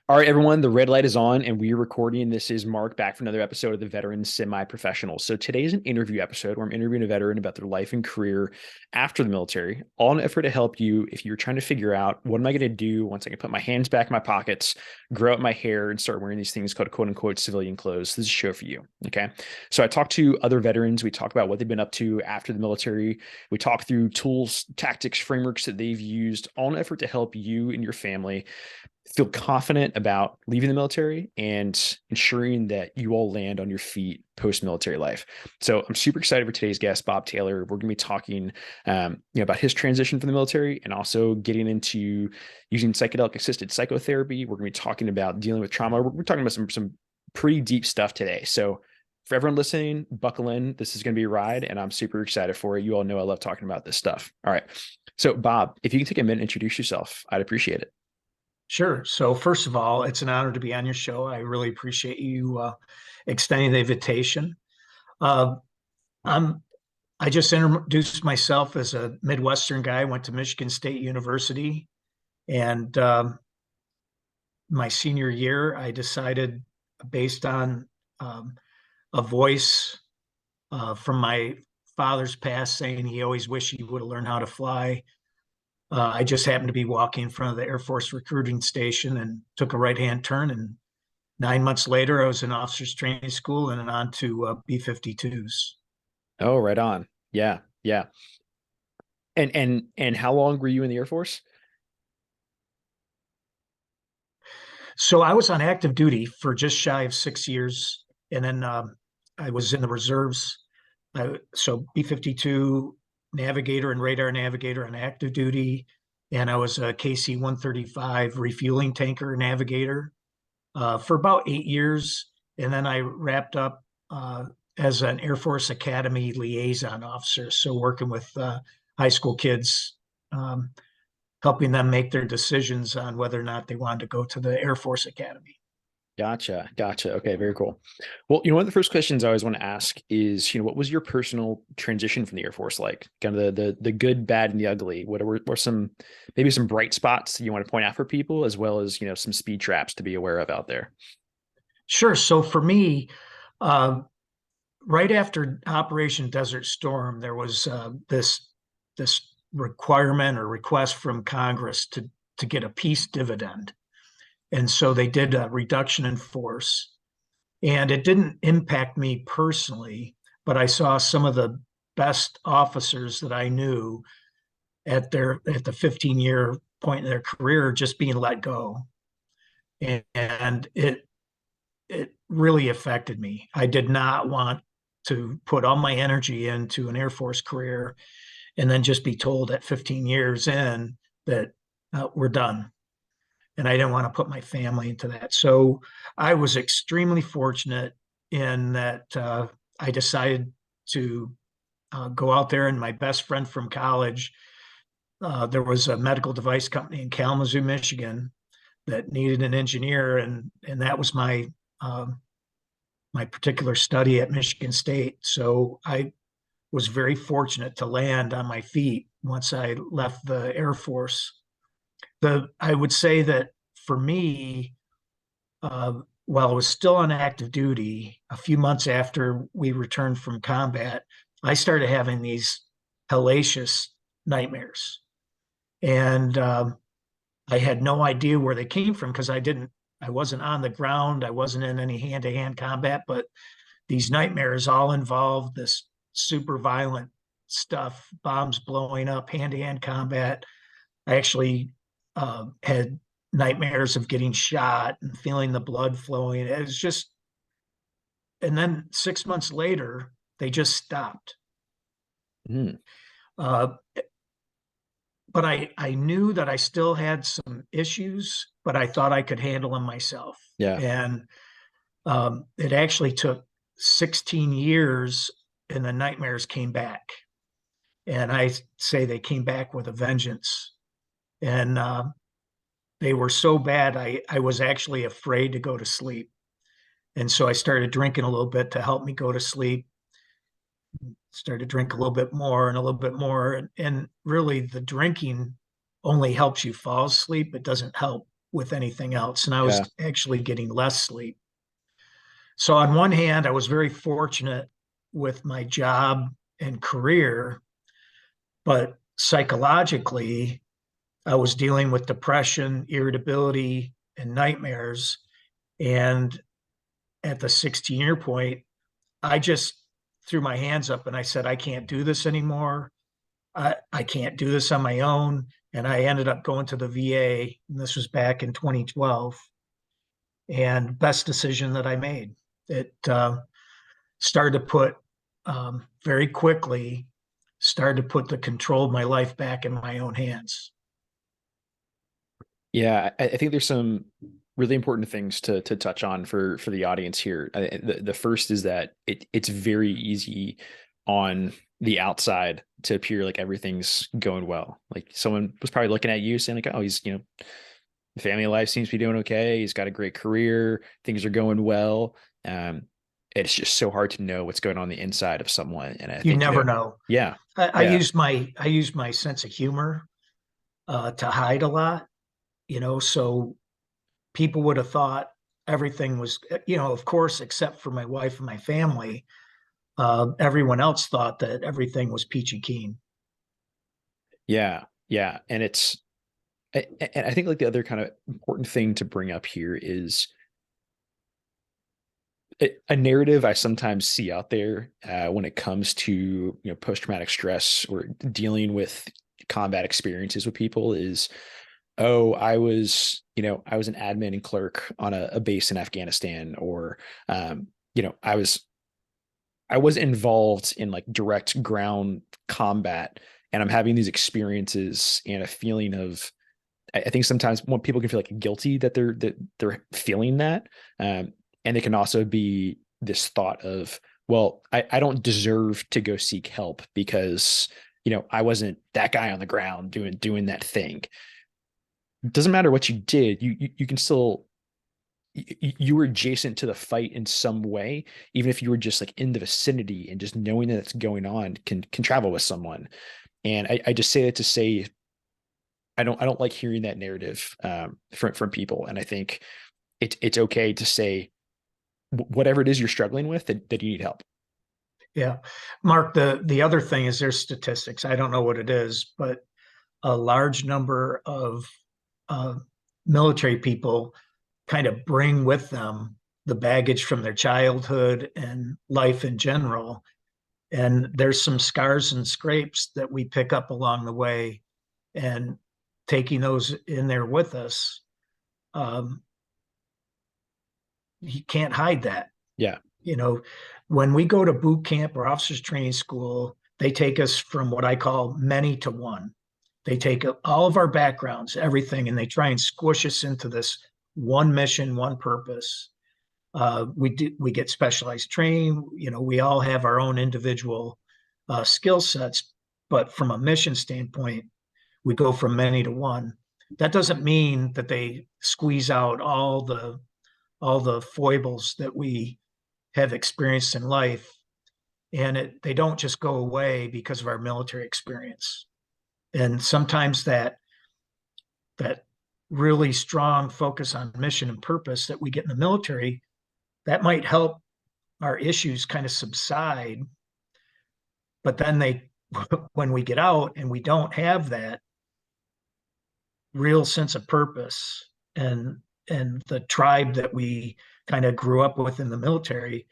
All right, everyone, the red light is on and we're recording. This is Mark back for another episode of the Veteran Semi-Professional. So today is an interview episode where I'm interviewing a veteran about their life and career after the military, all in an effort to help you if you're trying to figure out what am I going to do once I can put my hands back in my pockets, grow out my hair, and start wearing these things called quote unquote civilian clothes. This is a show for you. Okay. So I talk to other veterans. We talk about what they've been up to after the military. We talk through tools, tactics, frameworks that they've used, all in an effort to help you and your family feel confident about leaving the military and ensuring that you all land on your feet post-military life. So I'm super excited for today's guest, Bob Taylor. We're going to be talking about his transition from the military and also getting into using psychedelic assisted psychotherapy. We're going to be talking about dealing with trauma. We're talking about some pretty deep stuff today. So for everyone listening, buckle in. This is going to be a ride, and I'm super excited for it. You all know I love talking about this stuff. All right. So Bob, if you can take a minute and introduce yourself, I'd appreciate it. Sure. So first of all, it's an honor to be on your show. I really appreciate you extending the invitation. Uh, I'm I just introduced myself as a Midwestern guy. Went to Michigan State University, and my senior year, I decided, based on um, a voice from my father's past, saying he always wished he would have learned how to fly. I just happened to be walking in front of the Air Force recruiting station and took a right-hand turn. And 9 months later, I was in officers training school and on to B-52s. Oh, right on. Yeah, yeah. And how long were you in the Air Force? So I was on active duty for just shy of 6 years. And then I was in the reserves. So B-52 navigator and radar navigator on active duty. And I was a KC-135 refueling tanker navigator for about 8 years. And then I wrapped up as an Air Force Academy liaison officer. So working with high school kids, um, helping them make their decisions on whether or not they wanted to go to the Air Force Academy. Gotcha. Gotcha. Okay, very cool. Well, one of the first questions I always want to ask is, what was your personal transition from the Air Force like? Kind of the good, bad, and the ugly. What were some maybe some bright spots you want to point out for people, as well as, some speed traps to be aware of out there? Sure. So for me, uh, right after Operation Desert Storm, there was this requirement or request from Congress to get a peace dividend, and so they did a reduction in force, and it didn't impact me personally, but I saw some of the best officers that I knew at the 15-year point in their career just being let go, and it really affected me. I did not want to put all my energy into an Air Force career and then just be told at 15 years in that we're done. And I didn't want to put my family into that. So I was extremely fortunate in that I decided to go out there. And my best friend from college, there was a medical device company in Kalamazoo, Michigan, that needed an engineer, and that was um, my particular study at Michigan State. So I was very fortunate to land on my feet once I left the Air Force. I would say that for me, while I was still on active duty, a few months after we returned from combat, I started having these hellacious nightmares, and I had no idea where they came from because I wasn't on the ground, I wasn't in any hand-to-hand combat, but these nightmares all involved this super violent stuff, bombs blowing up, hand-to-hand combat. I actually had nightmares of getting shot and feeling the blood flowing. It was just, and then 6 months later, they just stopped. Mm, Uh, but I knew that I still had some issues, but I thought I could handle them myself. yeah. And it actually took 16 years, and the nightmares came back. And I say they came back with a vengeance. And they were so bad, I was actually afraid to go to sleep. And so I started drinking a little bit to help me go to sleep. Started to drink a little bit more and a little bit more. And really, the drinking only helps you fall asleep. It doesn't help with anything else. And I Yeah. was actually getting less sleep. So on one hand, I was very fortunate with my job and career, but psychologically, I was dealing with depression, irritability, and nightmares. And at the 16-year point, I just threw my hands up and I said, I can't do this anymore. I can't do this on my own. And I ended up going to the VA. And this was back in 2012. And best decision that I made. It started to put very quickly, started to put the control of my life back in my own hands. Yeah, I think there's some really important things to touch on for the audience here. The first is that it's very easy on the outside to appear like everything's going well. Like someone was probably looking at you saying like, oh, he's, the family life seems to be doing okay. He's got a great career. Things are going well. Um, it's just so hard to know what's going on the inside of someone. And I You think, never know. yeah, I yeah, use my sense of humor to hide a lot, so people would have thought everything was, of course, except for my wife and my family, everyone else thought that everything was peachy keen. yeah, yeah. And I think like the other kind of important thing to bring up here is a narrative I sometimes see out there when it comes to post traumatic stress or dealing with combat experiences with people is, oh, I was an admin and clerk on a base in Afghanistan, or um, I was involved in like direct ground combat, and I'm having these experiences and a feeling of, I think sometimes when people can feel like guilty that they're feeling that, um, and it can also be this thought of, well, I don't deserve to go seek help because I wasn't that guy on the ground doing that thing. It doesn't matter what you did, you can still, you were adjacent to the fight in some way, even if you were just like in the vicinity, and just knowing that it's going on can travel with someone. And I just say that to say I don't like hearing that narrative from people. And I think it's okay to say whatever it is you're struggling with, that you need help. Yeah. Mark, the other thing is there's statistics. I don't know what it is, but a large number of uh, military people kind of bring with them the baggage from their childhood and life in general. And there's some scars and scrapes that we pick up along the way, and taking those in there with us, um, you can't hide that. Yeah. You know, when we go to boot camp or officers training school, they take us from what I call many to one. They take all of our backgrounds, everything, and they try and squish us into this one mission, one purpose. We get specialized training. We all have our own individual skill sets, but from a mission standpoint, we go from many to one. That doesn't mean that they squeeze out all the foibles that we have experienced in life, and they don't just go away because of our military experience. And sometimes that really strong focus on mission and purpose that we get in the military, that might help our issues kind of subside. But then when we get out and we don't have that real sense of purpose and the tribe that we kind of grew up with in the military,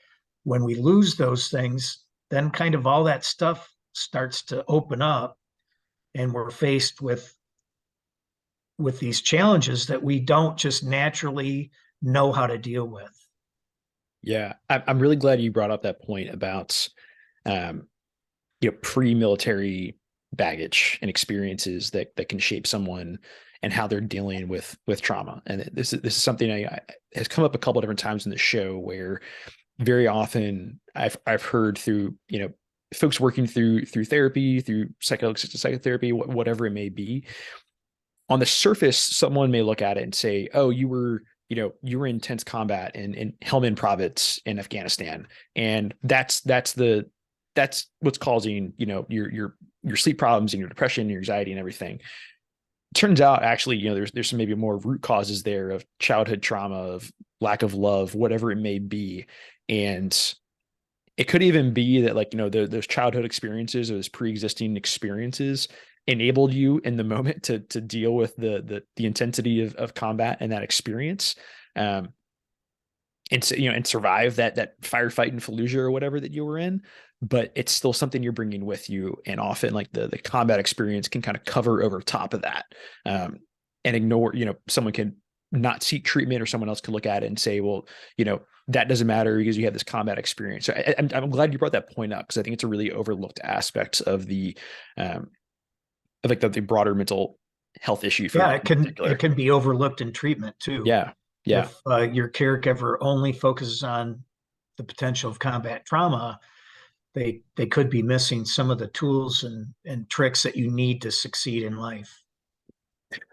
when we lose those things, then kind of all that stuff starts to open up, and we're faced with these challenges that we don't just naturally know how to deal with. Yeah. I'm really glad you brought up that point about um, pre-military baggage and experiences that can shape someone and how they're dealing with trauma. And this is something I has come up a couple of different times in the show, where very often I've heard through folks working through therapy, through psychedelics, psychotherapy, whatever it may be. On the surface, someone may look at it and say, "Oh, you were in intense combat in Helmand Province in Afghanistan, and that's what's causing your sleep problems and your depression, your anxiety, and everything." turns out actually, there's some maybe more root causes there of childhood trauma, of lack of love, whatever it may be. And it could even be that, like, those childhood experiences or those pre-existing experiences enabled you in the moment to deal with the intensity of combat and that experience. Um, and so, and survive that firefight in Fallujah or whatever that you were in. But it's still something you're bringing with you, and often like the combat experience can kind of cover over top of that, um, and ignore. Someone can not seek treatment, or someone else could look at it and say, well, that doesn't matter because you have this combat experience. So I'm glad you brought that point up, because I think it's a really overlooked aspect of the broader mental health issue for Yeah, men it in can particular. it can be overlooked in treatment too. Yeah, yeah. If your caregiver only focuses on the potential of combat trauma, they could be missing some of the tools and tricks that you need to succeed in life.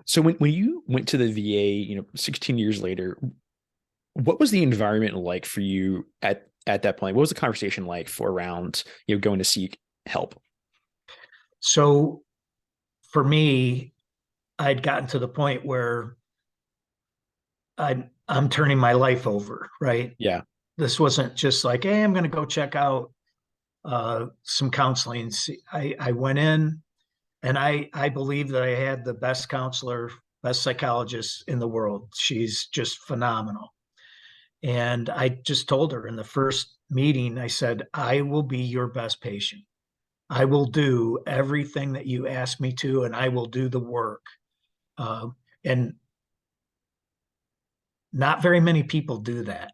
So when you went to the VA, 16 years later, what was the environment like for you at that point? What was the conversation like for around, going to seek help? So for me, I'd gotten to the point where I'm turning my life over, right? Yeah. This wasn't just like, hey, I'm going to go check out some counseling. I went in, and I believe that I had the best counselor, best psychologist in the world. She's just phenomenal. And I just told her in the first meeting, I said, I will be your best patient. I will do everything that you ask me to, and I will do the work. Uh, and not very many people do that.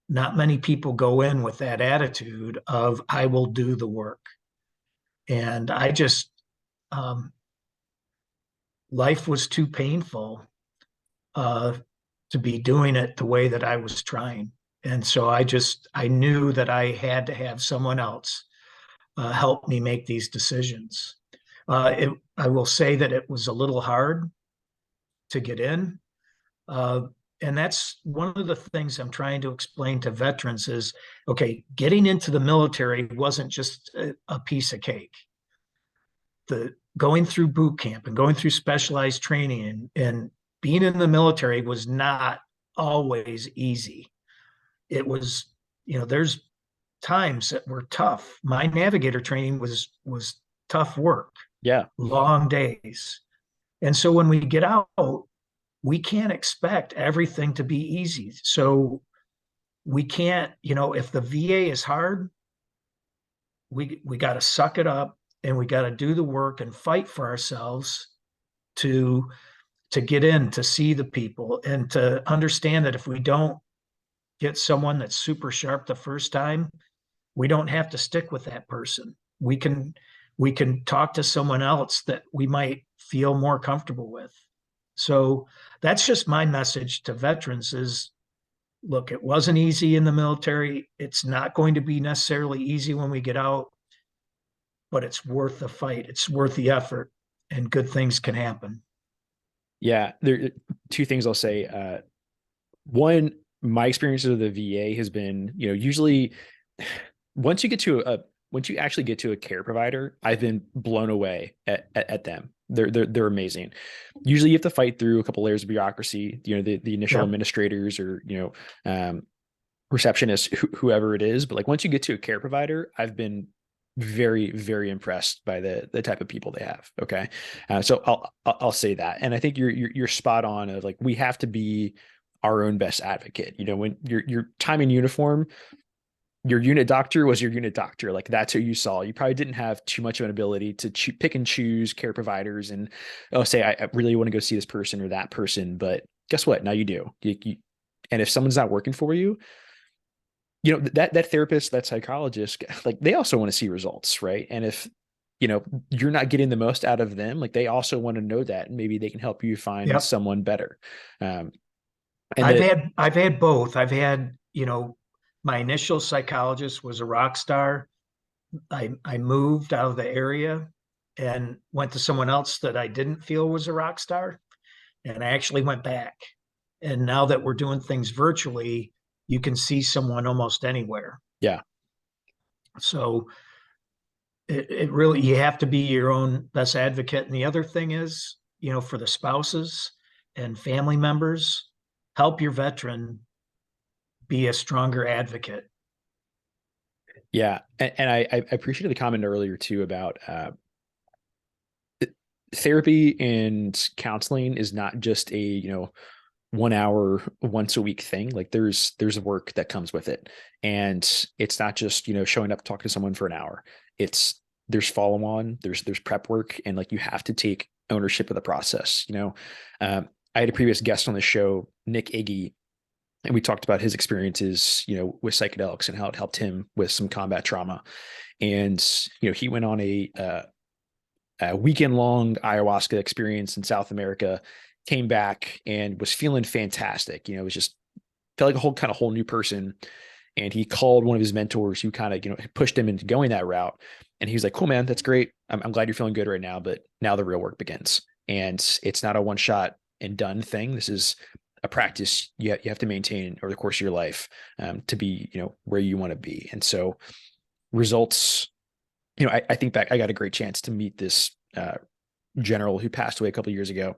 Not many people go in with that attitude of, I will do the work. And I just, um, life was too painful uh, to be doing it the way that I was trying. And so I knew that I had to have someone else help me make these decisions. I will say that it was a little hard to get in. Uh, and that's one of the things I'm trying to explain to veterans is, okay, getting into the military wasn't just a piece of cake. The going through boot camp and going through specialized training and being in the military was not always easy. It was, there's times that were tough. My navigator training was tough work, Yeah. long days. And so when we get out, we can't expect everything to be easy. So we can't, if the VA is hard, we got to suck it up, and we got to do the work and fight for ourselves to to get in, to see the people, and to understand that if we don't get someone that's super sharp the first time, we don't have to stick with that person. We can talk to someone else that we might feel more comfortable with. So that's just my message to veterans is, look, it wasn't easy in the military. It's not going to be necessarily easy when we get out, but it's worth the fight. It's worth the effort, and good things can happen. Yeah. There two things I'll say. One, my experiences of the VA has been, usually once you get to a once you actually get to a care provider, I've been blown away at them. They're amazing. Usually you have to fight through a couple layers of bureaucracy, the initial Yep. administrators, or, receptionist, whoever it is. But like once you get to a care provider, I've been very, very impressed by the type of people they have. Okay. So I'll say that. And I think you're spot on of, like, we have to be our own best advocate. When your time in uniform, your unit doctor was your unit doctor. Like, that's who you saw. You probably didn't have too much of an ability to pick and choose care providers and, oh, say, I really want to go see this person or that person. But guess what? Now you do. And if someone's not working for you, that therapist, that psychologist, like, they also want to see results, right? And if you're not getting the most out of them, like, they also want to know that, and maybe they can help you find Yep. someone better. um and I've the had I've had both. I've had, my initial psychologist was a rock star. I moved out of the area and went to someone else that I didn't feel was a rock star. And I actually went back. And now that we're doing things virtually, you can see someone almost anywhere. yeah. So it really, you have to be your own best advocate. And the other thing is, for the spouses and family members, help your veteran be a stronger advocate. Yeah. And I appreciated the comment earlier too about therapy and counseling is not just a, 1 hour once a week thing. Like there's work that comes with it. And it's not just, showing up talking to someone for an hour. It's there's follow on, there's prep work, and like you have to take ownership of the process. I had a previous guest on the show, Nick Iggy, and we talked about his experiences, with psychedelics and how it helped him with some combat trauma. And he went on a weekend long ayahuasca experience in South America, came back and was feeling fantastic. It was just felt like a whole new person. And he called one of his mentors who kind of, pushed him into going that route. And he was like, cool, man, that's great. I'm glad you're feeling good right now, but now the real work begins. And it's not a one shot and done thing. This is a practice you have to maintain over the course of your life, to be, where you want to be. And so results, I think back, I got a great chance to meet this general who passed away a couple of years ago.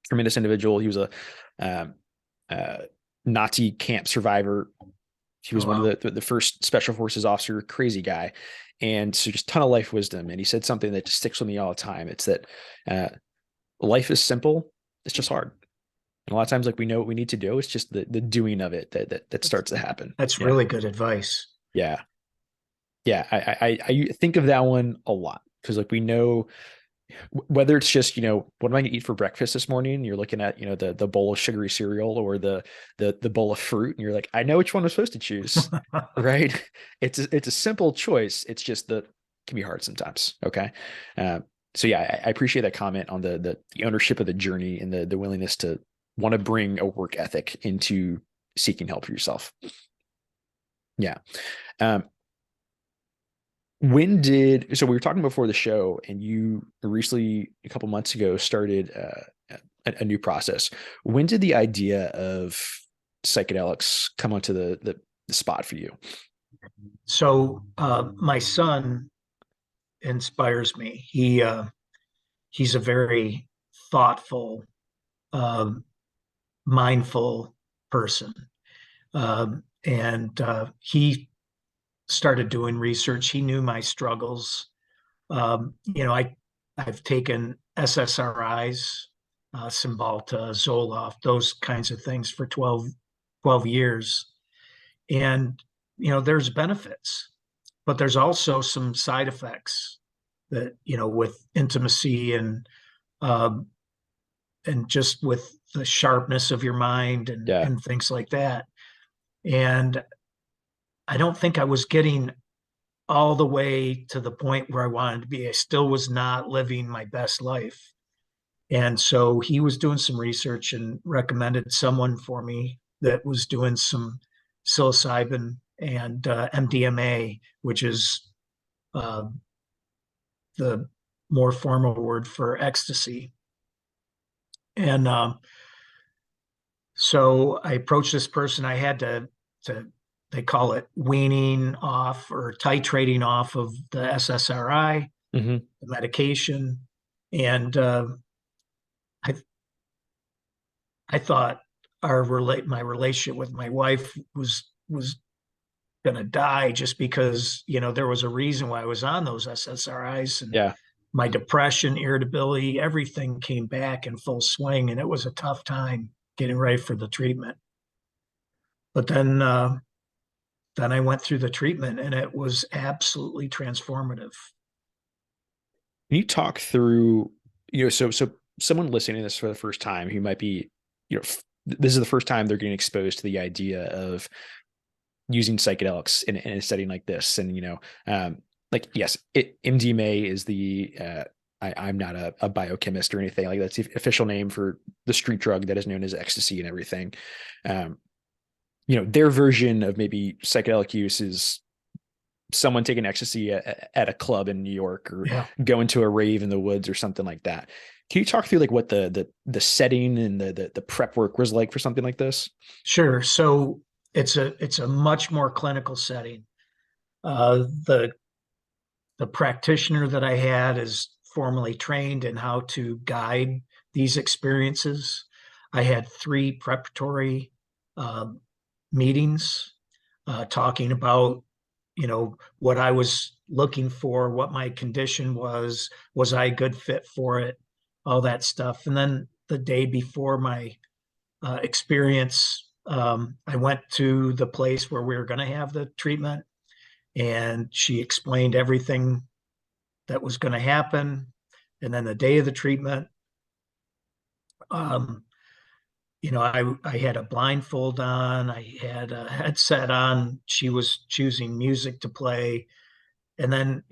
Tremendous individual. He was a Nazi camp survivor. He was one of the first special forces officer, crazy guy. And so just ton of life wisdom. And he said something that just sticks with me all the time. It's that life is simple. It's just hard. And a lot of times, like, we know what we need to do. It's just the doing of it that starts to happen. That's really good advice. Yeah. Yeah. I think of that one a lot because, like, we know whether it's just, what am I going to eat for breakfast this morning? You're looking at, the bowl of sugary cereal or the bowl of fruit. And you're like, I know which one I'm supposed to choose. Right. It's a simple choice. It's just that can be hard sometimes. Okay. So yeah, I appreciate that comment on the ownership of the journey and the willingness to want to bring a work ethic into seeking help for yourself. Yeah. So we were talking before the show, and you recently, a couple months ago, started a new process. When did the idea of psychedelics come onto the spot for you? So my son inspires me. He's a very thoughtful, uh, mindful person, and he started doing research. He knew my struggles. I've taken SSRIs, Cymbalta, Zoloft, those kinds of things for 12 years. And, there's benefits, but there's also some side effects that, with intimacy um, and just with the sharpness of your mind Yeah. and things like that. And I don't think I was getting all the way to the point where I wanted to be. I still was not living my best life. And so he was doing some research and recommended someone for me that was doing some psilocybin and MDMA, which is uh, the more formal word for ecstasy. And so I approached this person. I had to they call it weaning off or titrating off of the SSRI, Mm-hmm. the medication, and I I thought my relationship with my wife was going to die just because there was a reason why I was on those SSRIs, and Yeah. my depression, irritability, everything came back in full swing, and it was a tough time getting ready for the treatment. But then I went through the treatment, and it was absolutely transformative. Can you talk through, so someone listening to this for the first time who might be, this is the first time they're getting exposed to the idea of using psychedelics in a setting like this. And, like, yes, MDMA is I'm not a biochemist or anything. Like, that's the official name for the street drug that is known as ecstasy and everything. Their version of maybe psychedelic use is someone taking ecstasy at a club in New York or going to a rave in the woods or something like that. Can you talk through like what the setting and the prep work was like for something like this? Sure. So it's a much more clinical setting. The practitioner that I had is formally trained in how to guide these experiences. I had 3 preparatory uh, meetings talking about, what I was looking for, what my condition was I a good fit for it, all that stuff. And then the day before my experience, I went to the place where we were going to have the treatment, and she explained everything that was going to happen. And then the day of the treatment, um, I had a blindfold on, I had a headset on. She was choosing music to play. And then,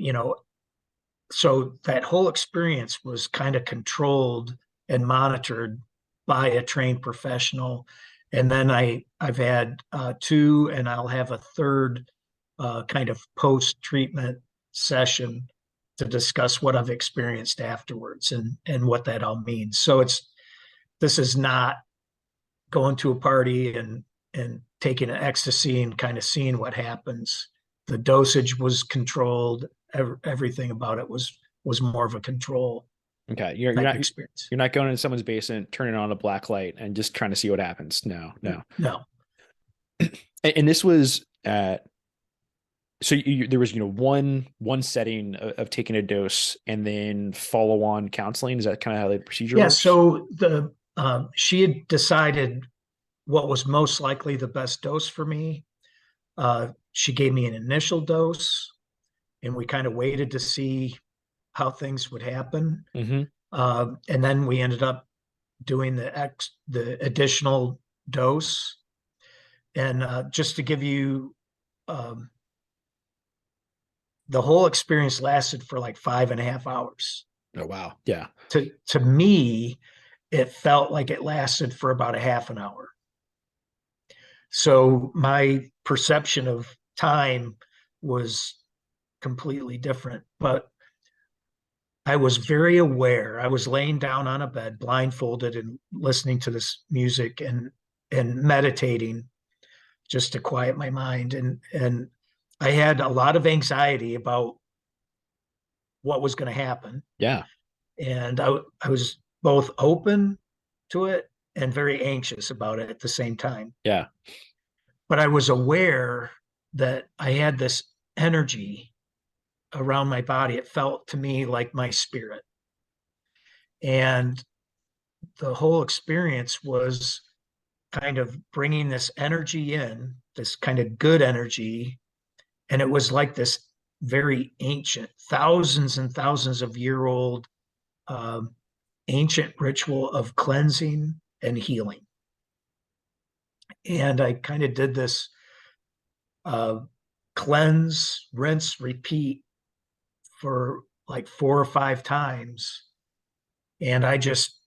so that whole experience was kind of controlled and monitored by a trained professional. And then I've had 2, and I'll have a third kind of post-treatment session to discuss what I've experienced afterwards and what that all means. So this is not going to a party and taking an ecstasy and kind of seeing what happens. The dosage was controlled. Everything about it was more of a control Okay. You're type not experience. you're not going into someone's basement, turning on a black light and just trying to see what happens. No, no. No. And this was so there was one setting of taking a dose and then follow on counseling. Is that kind of how the procedure Yeah. works? So she had decided what was most likely the best dose for me. She gave me an initial dose, and we kind of waited to see how things would happen. Mm-hmm. And then we ended up doing the additional dose. And just to give you, um, the whole experience lasted for like 5.5 hours. Oh wow. Yeah. To me, it felt like it lasted for about a half an hour. So my perception of time was completely different. But I was very aware. I was laying down on a bed, blindfolded, and listening to this music and meditating just to quiet my mind. And I had a lot of anxiety about what was going to happen. Yeah. And I was both open to it and very anxious about it at the same time. Yeah. But I was aware that I had this energy around my body. It felt to me like my spirit. And the whole experience was kind of bringing this energy in, this kind of good energy. And it was like this very ancient, thousands and thousands of year old ancient ritual of cleansing and healing. And I kind of did this uh, cleanse, rinse, repeat for like 4 or 5 times. And I just,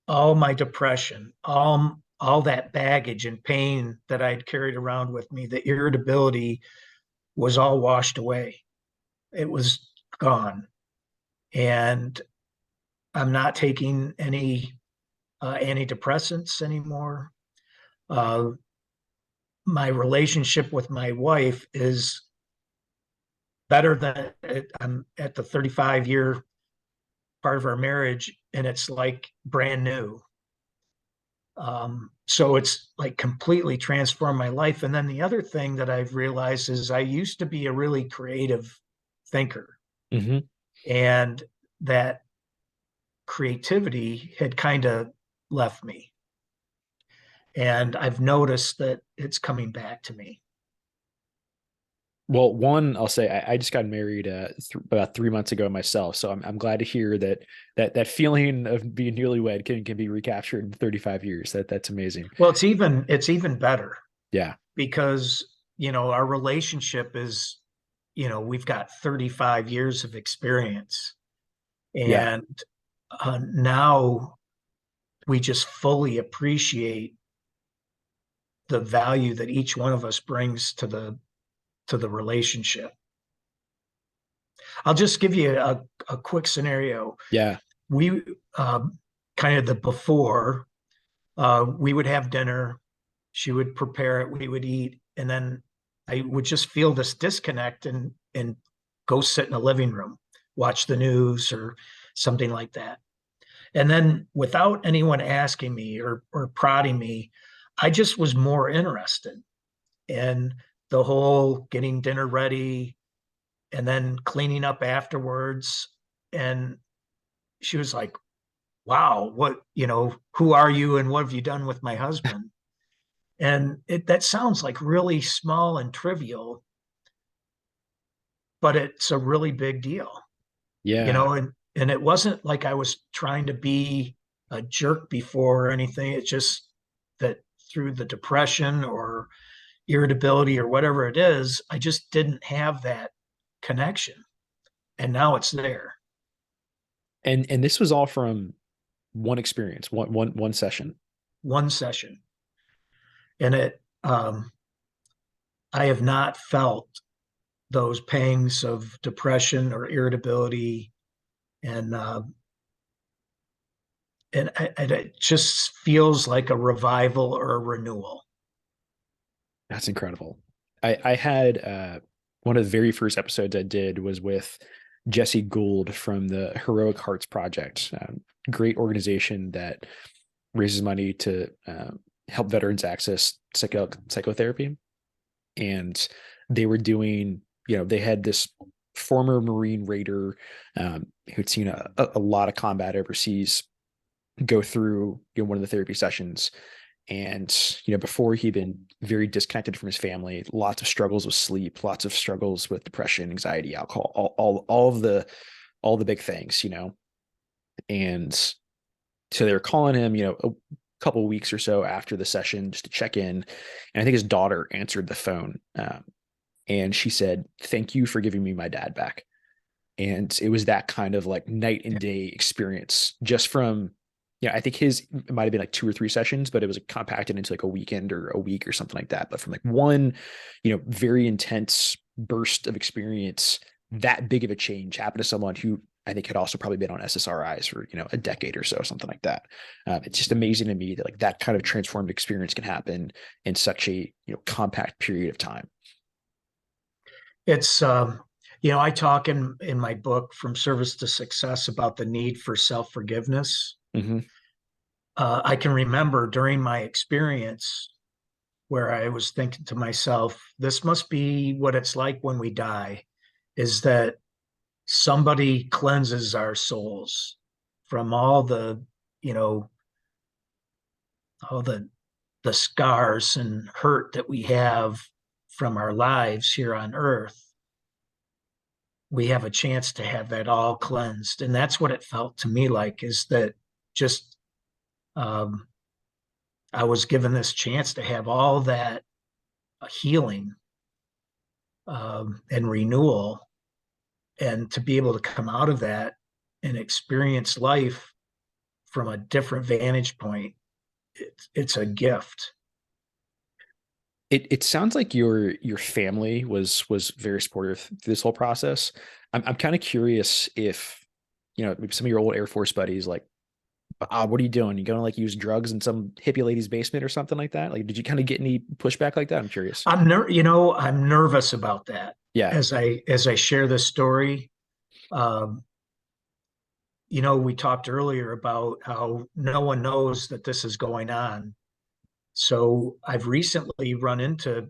all my depression, all that baggage and pain that I'd carried around with me, the irritability was all washed away. It was gone. And I'm not taking any antidepressants anymore. Uh, my relationship with my wife is better than I'm at the 35-year part of our marriage, and it's like brand new. So it's like completely transformed my life. And then the other thing that I've realized is I used to be a really creative thinker, Mm-hmm. and that creativity had kind of left me. And I've noticed that it's coming back to me. Well, one, I'll say I just got married about 3 months ago myself, so I'm glad to hear that feeling of being newlywed can be recaptured in 35 years. That's amazing. Well, it's even better Yeah, because, our relationship is, we've got 35 years of experience, yeah, and now we just fully appreciate the value that each one of us brings to the relationship. I'll just give you a quick scenario. yeah. We kind of the before, we would have dinner, she would prepare it, we would eat, and then I would just feel this disconnect and go sit in the living room watch the news or something like that. And then without anyone asking me or prodding me, I just was more interested in the whole getting dinner ready and then cleaning up afterwards. And she was like, wow, what, who are you and what have you done with my husband? And that sounds like really small and trivial, but it's a really big deal, Yeah. and it wasn't like I was trying to be a jerk before or anything. It's just that through the depression or irritability or whatever it is, I just didn't have that connection. And now it's there. And this was all from one experience, one session. One session. And I have not felt those pangs of depression or irritability, and it just feels like a revival or a renewal. That's incredible. I had one of the very first episodes I did was with Jesse Gould from the Heroic Hearts Project, great organization that raises money to help veterans access psychotherapy. And they were doing, they had this former Marine Raider who'd seen a lot of combat overseas go through one of the therapy sessions. And before he'd been very disconnected from his family, lots of struggles with sleep, lots of struggles with depression, anxiety, alcohol, all the big things. And so they were calling him a couple of weeks or so after the session just to check in. And I think his daughter answered the phone, and she said, "Thank you for giving me my dad back." And it was that kind of like night and day experience just from, I think it might have been like 2 or 3 sessions, but it was like compacted into like a weekend or a week or something like that. But from like one, very intense burst of experience, that big of a change happened to someone who I think had also probably been on SSRIs for, a decade or so, something like that. It's just amazing to me that like that kind of transformed experience can happen in such a, compact period of time. It's I talk in my book From Service to Success about the need for self-forgiveness. Mm-hmm. I can remember during my experience where I was thinking to myself, this must be what it's like when we die, is that somebody cleanses our souls from all the, you know, all the scars and hurt that we have from our lives here on earth. We have a chance to have that all cleansed. And that's what it felt to me like, is that just um, I was given this chance to have all that healing and renewal, and to be able to come out of that and experience life from a different vantage point. It's a gift. It sounds like your family was very supportive through this whole process. I'm kind of curious if, maybe some of your old Air Force buddies like, what are you doing? You gonna like use drugs in some hippie lady's basement or something like that? Like, did you kind of get any pushback like that? I'm curious. I'm nervous about that Yeah. as I share this story. Um, we talked earlier about how no one knows that this is going on. So I've recently run into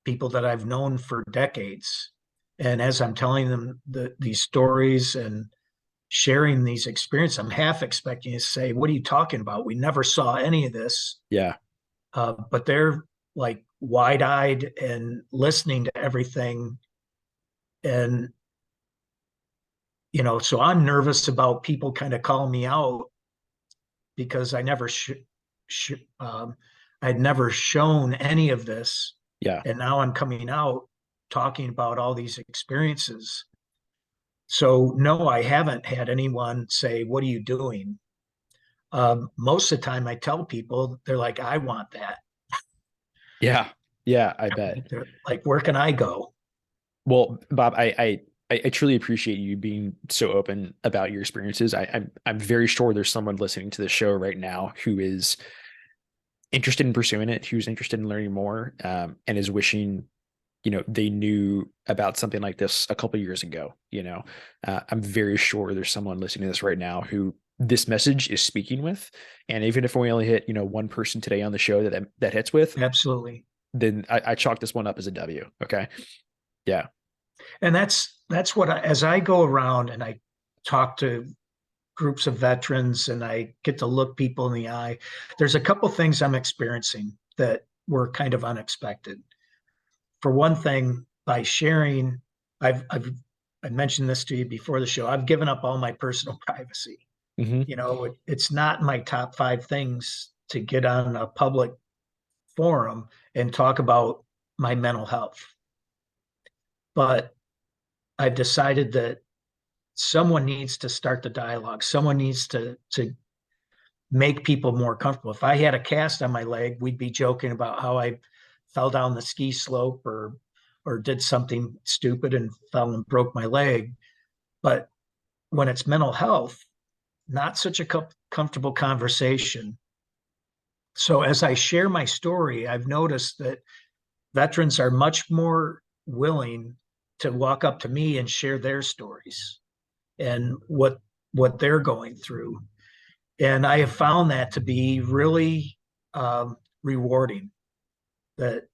people that I've known for decades. And as I'm telling them these stories and sharing these experiences, I'm half expecting to say, what are you talking about? We never saw any of this. Yeah. But they're like wide eyed and listening to everything. And, so I'm nervous about people kind of calling me out because sh- um, I'd never shown any of this. Yeah. And now I'm coming out talking about all these experiences. So, no, I haven't had anyone say, what are you doing? Most of the time I tell people, they're like, I want that. Yeah. Yeah. I bet. They're like, where can I go? Well, Bob, I truly appreciate you being so open about your experiences. I'm very sure there's someone listening to the show right now who is interested in pursuing it, who's interested in learning more, and is wishing they knew about something like this a couple years ago. I'm very sure there's someone listening to this right now who this message is speaking with. And even if we only hit, one person today on the show that hits with, Absolutely. then I chalk this one up as a W. Okay. Yeah. And that's what as I go around and I talk to groups of veterans and I get to look people in the eye, there's a couple things I'm experiencing that were kind of unexpected. For one thing, by sharing, I mentioned this to you before the show. I've given up all my personal privacy. Hmm. It's not my top 5 things to get on a public forum and talk about my mental health. But I've decided that someone needs to start the dialogue. Someone needs to make people more comfortable. If I had a cast on my leg, we'd be joking about how I fell down the ski slope or did something stupid and fell and broke my leg. But when it's mental health, not such a comfortable conversation. So as I share my story, I've noticed that veterans are much more willing to walk up to me and share their stories and what they're going through. And I have found that to be really rewarding that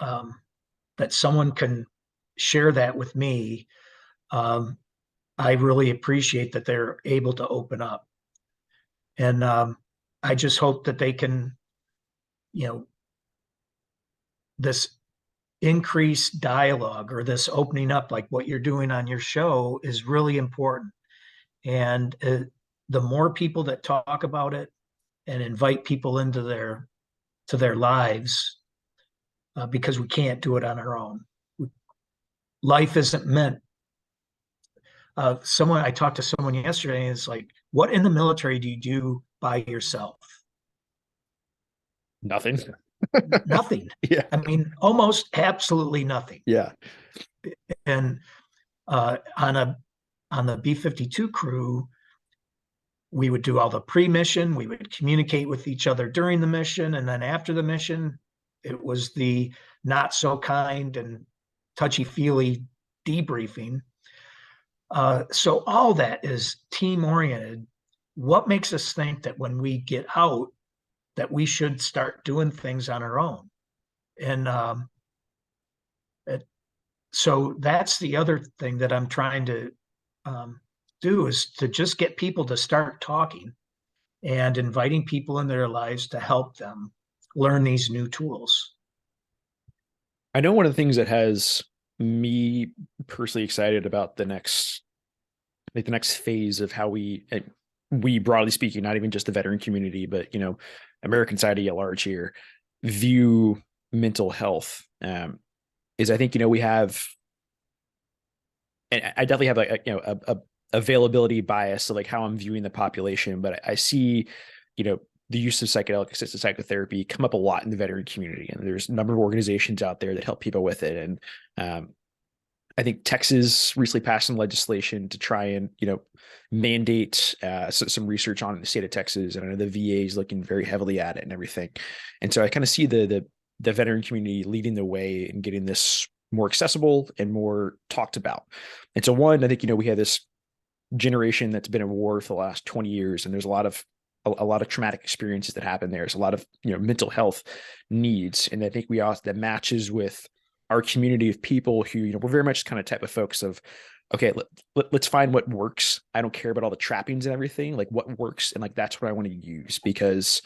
um, that someone can share that with me. Um, I really appreciate that they're able to open up, and I just hope that they can, you know, this increased dialogue or this opening up, like what you're doing on your show, is really important. And the more people that talk about it and invite people into their lives, because we can't do it on our own. Life isn't meant. I talked to someone yesterday, and it's like, what in the military do you do by yourself? Nothing. Nothing. Yeah. I mean, almost absolutely nothing. Yeah. And on the B-52 crew, we would do all the pre-mission. We would communicate with each other during the mission, and then after the mission, it was the not so kind and touchy-feely debriefing. So all that is team oriented. What makes us think that when we get out, that we should start doing things on our own? And so that's the other thing that I'm trying to um, do, is to just get people to start talking and inviting people in their lives to help them learn these new tools. I know one of the things that has me personally excited about the next phase of how we broadly speaking, not even just the veteran community, but American society at large here, view mental health, is I think we have, and I definitely have like a availability bias to like how I'm viewing the population, but I see the use of psychedelic assisted psychotherapy come up a lot in the veteran community, and there's a number of organizations out there that help people with it. And I think Texas recently passed some legislation to try and mandate some research on it in the state of Texas, and I know the VA is looking very heavily at it and everything. And so I kind of see the veteran community leading the way and getting this more accessible and more talked about. And so one, I think we have this generation that's been in war for the last 20 years, and there's a lot of traumatic experiences that happen there. There's a lot of mental health needs, and I think we also that matches with our community of people who we're very much kind of type of folks of, okay, let's find what works. I don't care about all the trappings and everything, like what works, and like that's what I want to use, because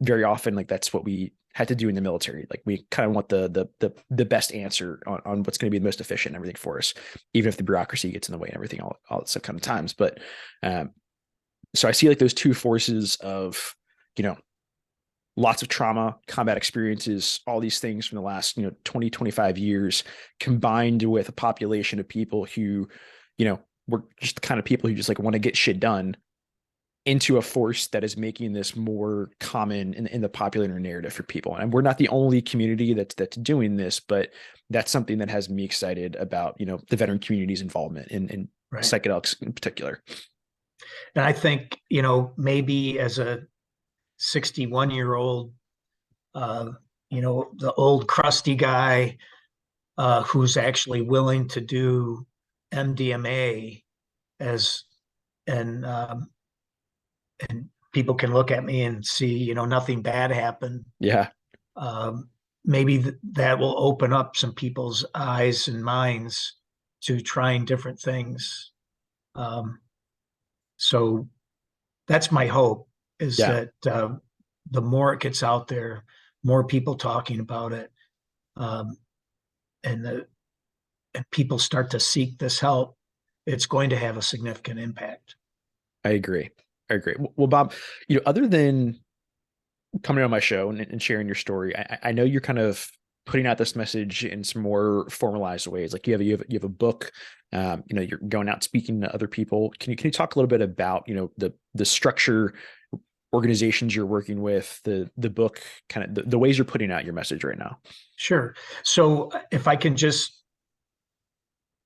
very often like that's what we had to do in the military. Like we kind of want the best answer on what's going to be the most efficient and everything for us, even if the bureaucracy gets in the way and everything, all that stuff kind of times. But so I see like those two forces of lots of trauma, combat experiences, all these things from the last 20 25 years, combined with a population of people who were just the kind of people who just like want to get shit done, into a force that is making this more common in the popular narrative for people. And we're not the only community that's doing this, but that's something that has me excited about the veteran community's involvement in Right. psychedelics in particular. And I think, maybe as a 61-year-old, the old crusty guy, who's actually willing to do MDMA as and and people can look at me and see, nothing bad happened. Yeah, Um, Maybe that will open up some people's eyes and minds to trying different things. Um, so that's my hope, is yeah, that the more it gets out there, more people talking about it, um, and the and people start to seek this help, it's going to have a significant impact. I agree. I agree. Well, Bob, other than coming on my show and sharing your story, I know you're kind of putting out this message in some more formalized ways. Like you have a book, you're going out speaking to other people. Can you talk a little bit about, the structure, organizations you're working with, the book, kind of the ways you're putting out your message right now? Sure. So if I can just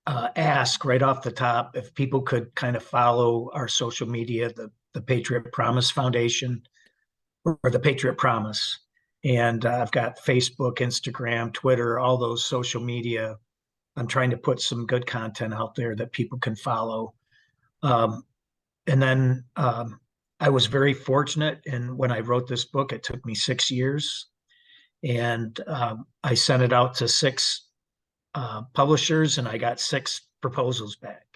ask right off the top, if people could kind of follow our social media, the Patriot Promise Foundation or the Patriot Promise. And I've got Facebook, Instagram, Twitter, all those social media. I'm trying to put some good content out there that people can follow. Um, and then I was very fortunate. And when I wrote this book, it took me 6 years. And I sent it out to six publishers, and I got six proposals back.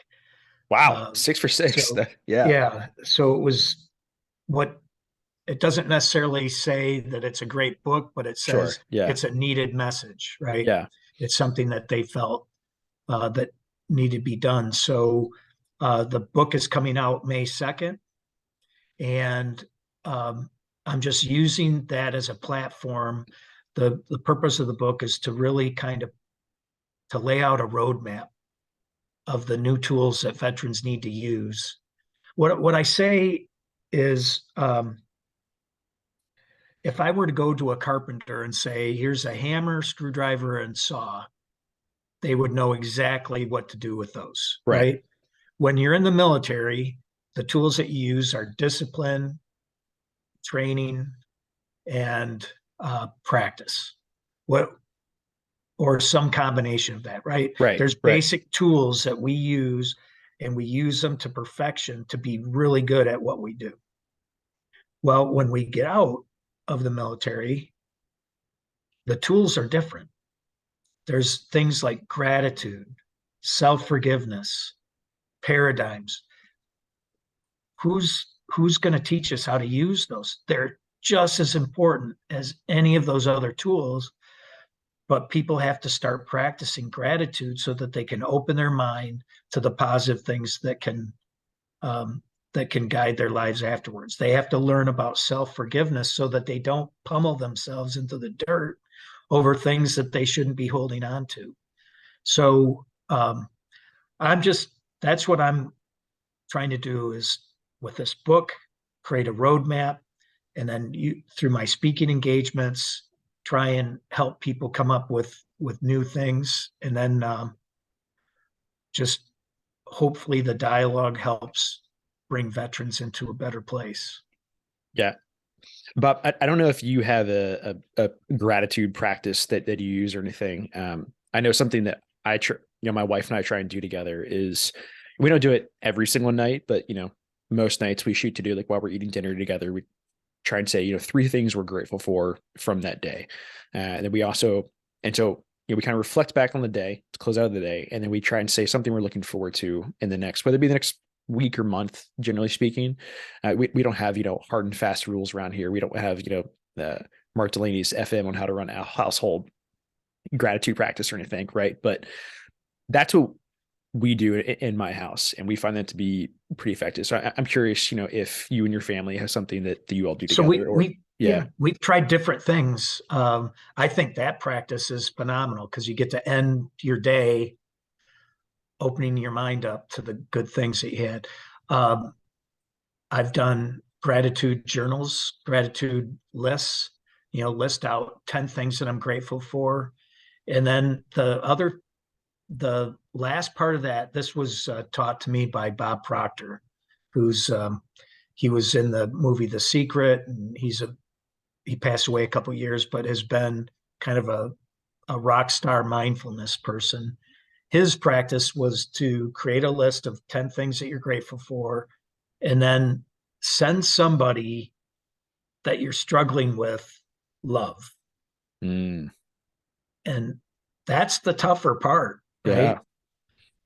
Wow, Um, 6 for 6. so Yeah, yeah, so it was what it doesn't necessarily say that it's a great book, but it says sure. Yeah, it's a needed message, right? yeah, It's something that they felt that needed to be done. So the book is coming out May 2nd, and um, I'm just using that as a platform. The purpose of the book is to really kind of to lay out a roadmap of the new tools that veterans need to use. What I say is, if I were to go to a carpenter and say, "Here's a hammer, screwdriver, and saw," they would know exactly what to do with those, right. right? When you're in the military, the tools that you use are discipline, training, and practice. What or some combination of that, right? Right, There's right. basic tools that we use, and we use them to perfection to be really good at what we do. Well, when we get out of the military, the tools are different. There's things like gratitude, self forgiveness, paradigms. Who's going to teach us how to use those? They're just as important as any of those other tools, but people have to start practicing gratitude so that they can open their mind to the positive things that can guide their lives afterwards. They have to learn about self forgiveness so that they don't pummel themselves into the dirt over things that they shouldn't be holding on to. So I'm just that's what I'm trying to do is with this book, create a roadmap, and then through my speaking engagements, try and help people come up with new things, and then just hopefully the dialogue helps bring veterans into a better place. Yeah. Bob, I don't know if you have a gratitude practice that you use or anything. I know something that my wife and I try and do together is we don't do it every single night, but most nights we shoot to do like while we're eating dinner together, we try and say, three things we're grateful for from that day. And then and so, we kind of reflect back on the day to close out the day. And then we try and say something we're looking forward to in the next, whether it be the next week or month, generally speaking. We don't have, hard and fast rules around here. We don't have, Mark Delaney's FM on how to run a household gratitude practice or anything. Right. But that's what we do in my house, and we find that to be pretty effective. So I'm curious, if you and your family have something that you all do So together, or yeah, yeah, we've tried different things. I think that practice is phenomenal because you get to end your day opening your mind up to the good things that you had. Um, I've done gratitude journals, gratitude lists, list out 10 things that I'm grateful for. And then the last part of that, this was taught to me by Bob Proctor, who's he was in the movie The Secret, and he passed away a couple of years, but has been kind of a a rock star mindfulness person. His practice was to create a list of 10 things that you're grateful for, and then send somebody that you're struggling with love. Mm, And that's the tougher part, yeah. right?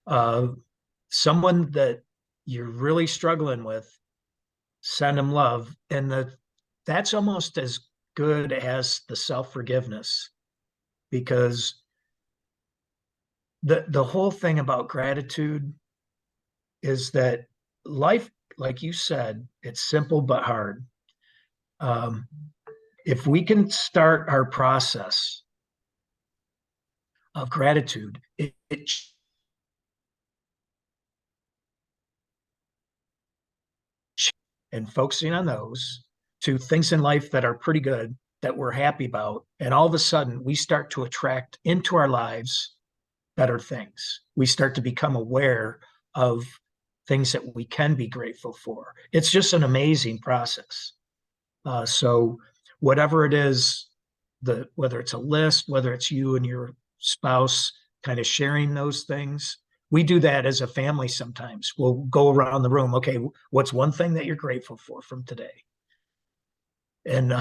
Uh, Someone that you're really struggling with, send them love. And that's almost as good as the self-forgiveness, because the whole thing about gratitude is that life, like you said, it's simple but hard. Um, if we can start our process of gratitude, and focusing on those to things in life that are pretty good, that we're happy about, and all of a sudden we start to attract into our lives better things. We start to become aware of things that we can be grateful for. It's just an amazing process. So whatever it is, whether it's a list, whether it's you and your spouse kind of sharing those things, we do that as a family sometimes. We'll go around the room. Okay, what's one thing that you're grateful for from today? And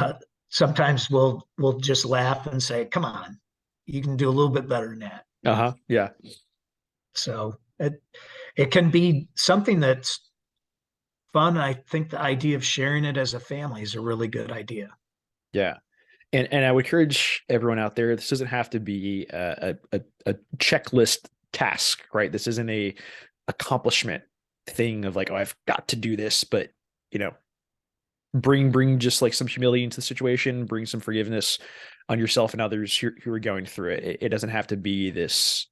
sometimes we'll just laugh and say, "Come on, you can do a little bit better than that." Uh-huh. Yeah. So it can be something that's fun. I think the idea of sharing it as a family is a really good idea. Yeah. And I would encourage everyone out there, this doesn't have to be a checklist task, right? This isn't a accomplishment thing of like, oh, I've got to do this, but you know, bring just like some humility into the situation, bring some forgiveness on yourself and others who are going through it. It doesn't have to be this,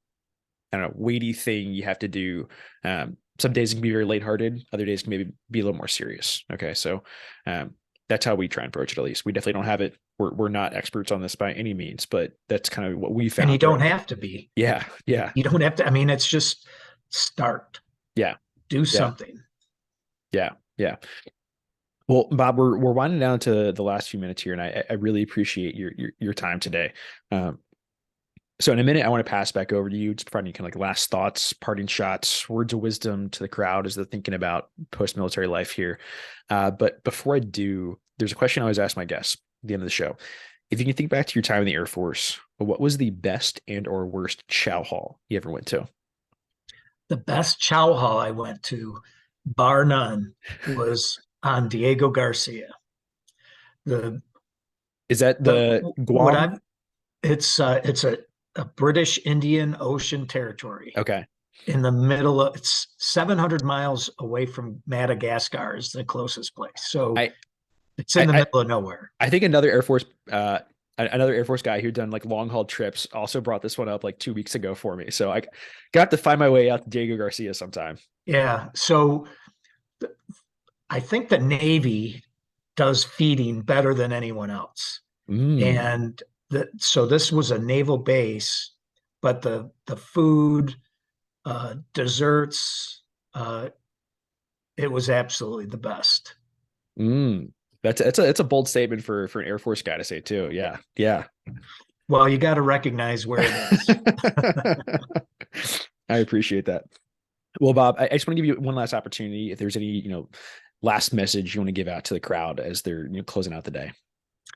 I don't know, weighty thing you have to do. Some days it can be very lighthearted. Other days can maybe be a little more serious. Okay. So, that's how we try and approach it. At least we definitely don't have it. We're not experts on this by any means, but that's kind of what we And you found don't throughout. have to be. Yeah. Yeah. You don't have to. I mean, it's just start, Yeah. do Yeah. something. Yeah. Yeah. Well, Bob, we're winding down to the last few minutes here, and I really appreciate your time today. Um, so in a minute, I want to pass back over to you, just providing kind of like last thoughts, parting shots, words of wisdom to the crowd as they're thinking about post-military life here. But before I do, there's a question I always ask my guests at the end of the show. If you can think back to your time in the Air Force, what was the best and or worst chow hall you ever went to? The best chow hall I went to, bar none, was on Diego Garcia. The Is that the the what Guam? I've it's a British Indian Ocean territory Okay. in the middle of, it's 700 miles away from Madagascar is the closest place. So I it's in I the I, middle of nowhere. I think another Air Force guy who'd done like long haul trips also brought this one up like 2 weeks ago for me. So I got to find my way out to Diego Garcia sometime. Yeah. So I think the Navy does feeding better than anyone else. Mm, And so this was a naval base, but the food, desserts, uh, it was absolutely the best. mm. That's a bold statement for an Air Force guy to say too. Yeah. Yeah. Well, you got to recognize where it is. I appreciate that. Well, Bob, I just want to give you one last opportunity. If there's any, last message you want to give out to the crowd as they're closing out the day.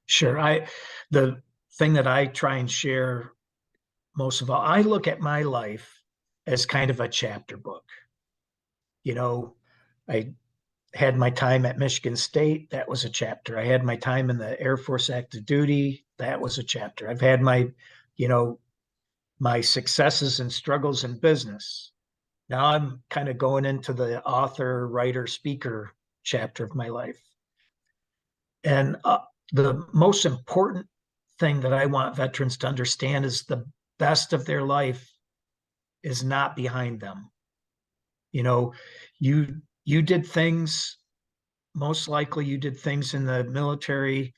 Sure. The thing that I try and share most of all, I look at my life as kind of a chapter book. You know, I had my time at Michigan State, that was a chapter. I had my time in the Air Force active duty, that was a chapter. I've had you know, my successes and struggles in business. Now I'm kind of going into the author, writer, speaker chapter of my life. And the most important thing that I want veterans to understand is the best of their life is not behind them. You know, you did things, most likely you did things in the military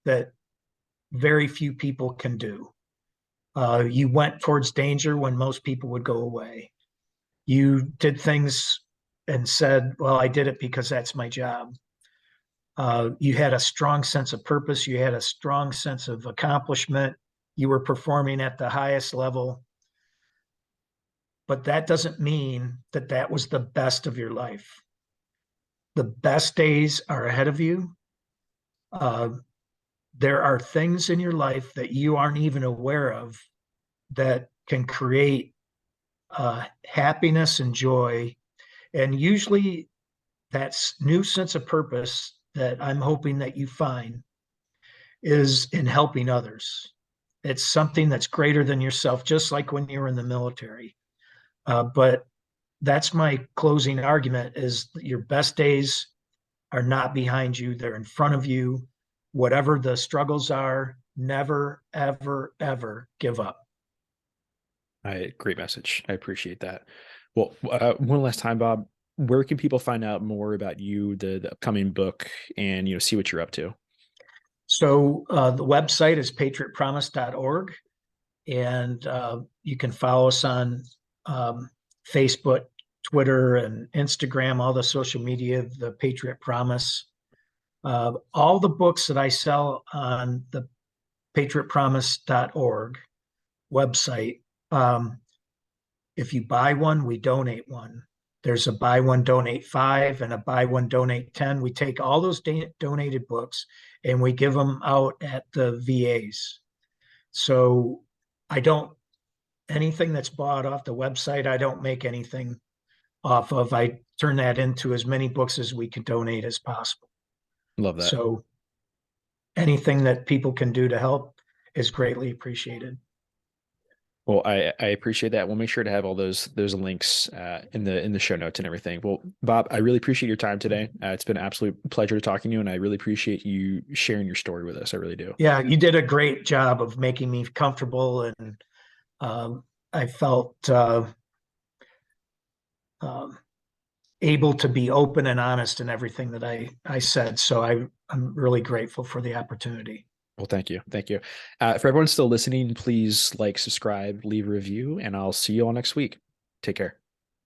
that very few people can do. You went towards danger when most people would go away. You did things and said, well, I did it because that's my job. You had a strong sense of purpose. You had a strong sense of accomplishment. you were performing at the highest level, but that doesn't mean that that was the best of your life. The best days are ahead of you. Uh, there are things in your life that you aren't even aware of that can create happiness and joy. And usually, that new sense of purpose that I'm hoping that you find is in helping others. It's something that's greater than yourself, just like when you were in the military. But that's my closing argument: is your best days are not behind you; they're in front of you. Whatever the struggles are, never, ever, ever give up. Great message. I appreciate that. Well, one last time, Bob, where can people find out more about you, the upcoming book, and see what you're up to? So the website is patriotpromise.org, and you can follow us on um, Facebook, Twitter, and Instagram, all the social media of the Patriot Promise. All the books that I sell on the patriotpromise.org website, if you buy one, we donate one. There's a buy one, donate five, and a buy one, donate 10. We take all those donated books and we give them out at the VAs. So I don't, anything that's bought off the website, I don't make anything off of. I turn that into as many books as we can donate as possible. Love that. So anything that people can do to help is greatly appreciated. Well, I appreciate that. We'll make sure to have all those links in the show notes and everything. Well, Bob, I really appreciate your time today. It's been an absolute pleasure talking to you, and I really appreciate you sharing your story with us. I really do. Yeah, you did a great job of making me comfortable, and I felt um, able to be open and honest in everything that I said. So I'm really grateful for the opportunity. Well, thank you. Thank you. For everyone still listening, please like, subscribe, leave a review, and I'll see you all next week. Take care.